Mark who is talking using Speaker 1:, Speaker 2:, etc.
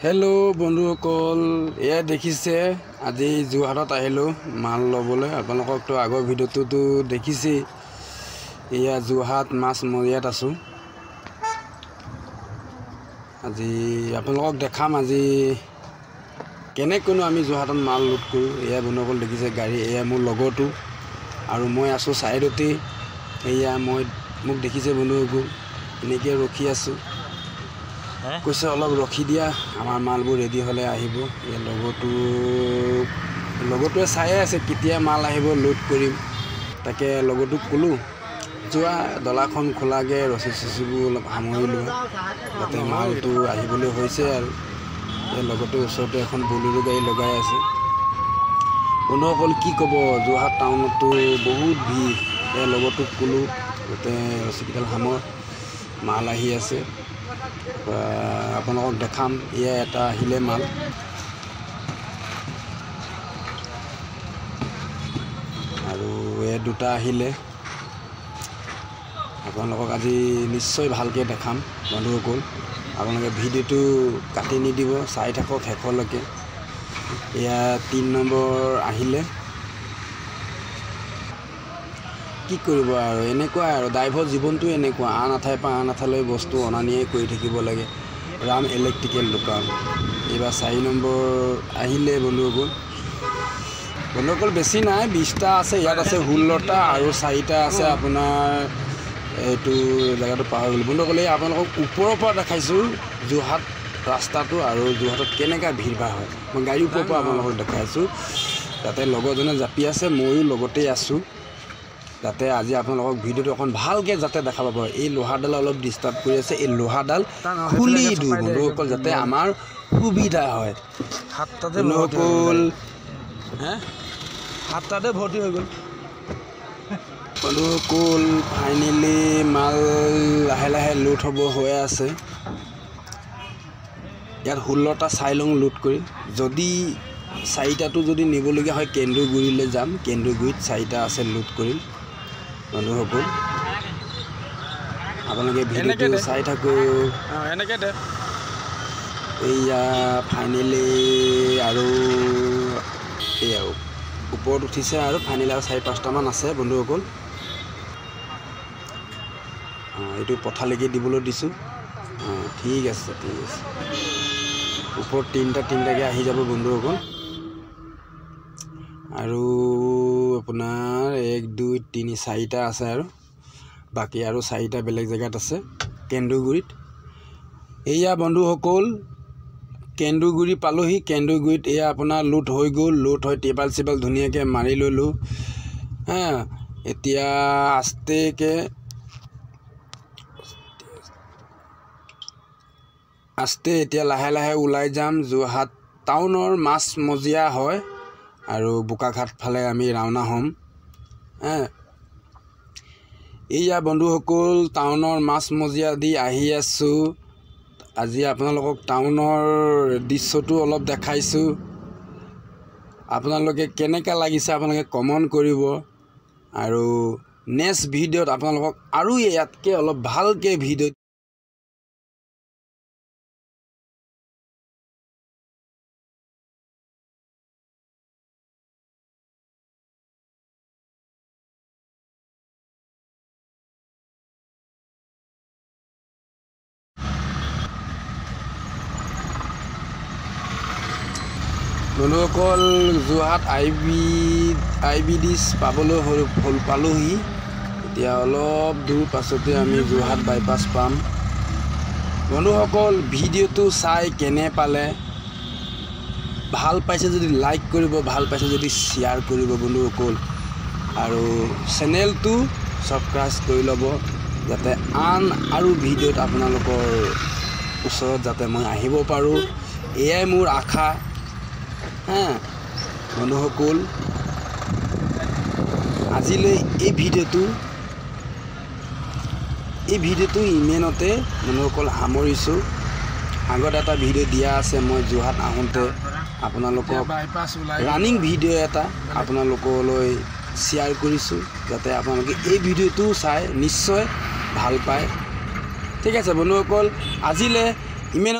Speaker 1: hello बंधुসকল এয়া দেখিছে আজি যোৰহাটত আহিলো মাল লবলৈ আপোনালোকক তো আগৰ ভিডিওটো দেখিছে এয়া যোৰহাট মাছ মৰিয়াত আছো আজি আপোনালোকক দেখাম আজি কেনে কোনো আমি যোৰহাটত মাল লুট কৰো এয়া বন্ধুসকল দেখিছে গাড়ী এয়া মোৰ লগৰটো আৰু মই আছো সাইডতে এয়া মই মোক দেখিছে বন্ধুসকল এনেকৈ ৰখি আছো কৈছে অলপ ৰখি দিয়া আমাৰ মালবোৰ ৰেডি হলে আহিব এই লগৰটোৱে চাই আছে কেতিয়া মাল আহিব লোড কৰিম তাকে লগৰটোক কলো যোৱা দলাখন খোলাগে ৰচি চিচিবোৰ অলপ সামৰি লোৱা যাতে মালটো আহিবলৈ হৈছে আৰু এই লগৰটোৰ ওচৰতে এখন বলেৰো গাড়ী লগাই আছে বন্ধুসকল কি ক'ব যোৰহাট টাউনতো বহুত ভিৰ এই লগৰটোক কলো যাতে ৰচিকেইডাল সামৰ মাল আহি আছে আপোনালোকক দেখাম এয়া এটা আহিলে মাল আৰু এ দুটা আহিলে আপোনালোকক আজি নিশ্চয় ভালকৈ দেখাম বন্ধুসকল আপোনালোকে ভিডিওটো কাটি নিদিব চাই থাকক শেষলৈকে এয়া 3 নম্বৰ আহিলে কি কৰিব আৰু এনেকুৱা আৰু ড্ৰাইভৰ জীৱনটো এনেকুৱা আন আঠাইৰ পৰা আন আঠালৈ বস্তু অনা নিয়ে কৰি থাকিব লাগে ৰাম ইলেক্ট্ৰিকেল দোকান এবাৰ 4 নম্বৰ আহিলে বন্ধুসকল বেছি নাই 20টা আছে ইয়াত আছে 16টা আৰু 4টা আছে আপোনাৰ এইটো জায়গাটো পাহৰি গ'ল বন্ধুসকল আপোনালোকক ওপৰৰ পৰা দেখাইছোঁ যোৰহাট ৰাস্তাটো আৰু যোৰহাটত কেনেকৈ ভিৰ ভাৰ হয় মই গাড়ীৰ ওপৰৰ পৰা আপোনালোকক দেখাইছোঁ তাতে লগৰজনে জাপি আছে ময়ো লগতেই আছোঁ যাতে আজি আপোনালোকক ভিডিওটো অকণ ভালকৈ যাতে দেখা পাব এই লোহাডাল অলপ ডিষ্টাৰ্ব কৰি আছে এই লোহাডাল খুলি দিওঁ বন্ধুসকল যাতে আমাৰ সুবিধা হয় বন্ধুসকল সাতটাতে ভৰ্তি হৈ গ'ল বন্ধুসকল ফাইনেলি মাল লাহে লাহে লোড হ'ব হৈ আছে ইয়াত 16টা চাই লওঁ লোড কৰি যদি 4টাটো যদি নিবলগীয়া হয় কেন্দ্ৰগুৰিলৈ যাম কেন্দ্ৰগুৰিত 4টা আছে লোড কৰিম বন্ধুসকল আপোনালোকে ভিডিওটো চাই থাকো এনেকৈ দে এয়া ফাইনেলি আৰু এয়া ওপৰত উঠিছে আৰু ফাইনেলি আৰু 4-5টামান আছে বন্ধুসকল এইটো পথালৈকে দিবলৈ দিছোঁ ঠিক আছে ওপৰত 3টাকৈ আহি যাব বন্ধুসকল আৰু আপোনাৰ 1 2 3 4টা আছে আৰু বাকি আৰু 4টা বেলেগ জেগাত আছে কেন্দ্ৰগুৰিত এয়া বন্ধুসকল কেন্দ্ৰগুৰি পালোহি কেন্দ্ৰগুৰিত এয়া আপোনাৰ লোড হৈ গ'ল লোড হৈ টেবল চেবল ধুনীয়াকৈ মাৰি ল'লোঁ এতিয়া আস্তে এতিয়া লাহে লাহে ওলাই যাম যোৰহাট টাউনৰ মাছ মজিয়া হয় আৰু বোকাঘাট ফালে আমি ৰাওনা হ'ম এয়া বন্ধুসকল টাউনৰ মাছ মজিয়া দি আহি আছোঁ আজি আপোনালোকক টাউনৰ দৃশ্যটো অলপ দেখাইছোঁ আপোনালোকে কেনেকৈ লাগিছে আপোনালোকে কমেণ্ট কৰিব আৰু নেক্সট ভিডিঅ'ত আপোনালোকক আৰু ইয়াতকৈ অলপ ভালকৈ ভিডিঅ' বন্ধুসকল যোৰহাট IBDs পাবলৈ পালোহি এতিয়া অলপ দূৰ পাছতে আমি যোৰহাট বাইপাছ পাম বন্ধুসকল ভিডিওটো চাই কেনে পালে ভাল পাইছে যদি লাইক কৰিব ভাল পাইছে যদি শ্বেয়াৰ কৰিব বন্ধুসকল আৰু চেনেলটো সাবস্ক্ৰাইব কৰি ল'ব যাতে আন আৰু ভিডিওত আপোনালোকৰ ওচৰত যাতে মই আহিব পাৰোঁ এয়াই মোৰ আশা বন্ধুসকল আজিলৈ এই ভিডিওটো ইমানতে বন্ধুসকল সামৰিছোঁ আগত এটা ভিডিও দিয়া আছে মই যোৰহাট আহোঁতে আপোনালোকক ৰানিং ভিডিও এটা আপোনালোকলৈ শ্বেয়াৰ কৰিছোঁ যাতে আপোনালোকে এই ভিডিওটো চাই নিশ্চয় ভাল পায় ঠিক আছে বন্ধুসকল আজিলৈ ইমান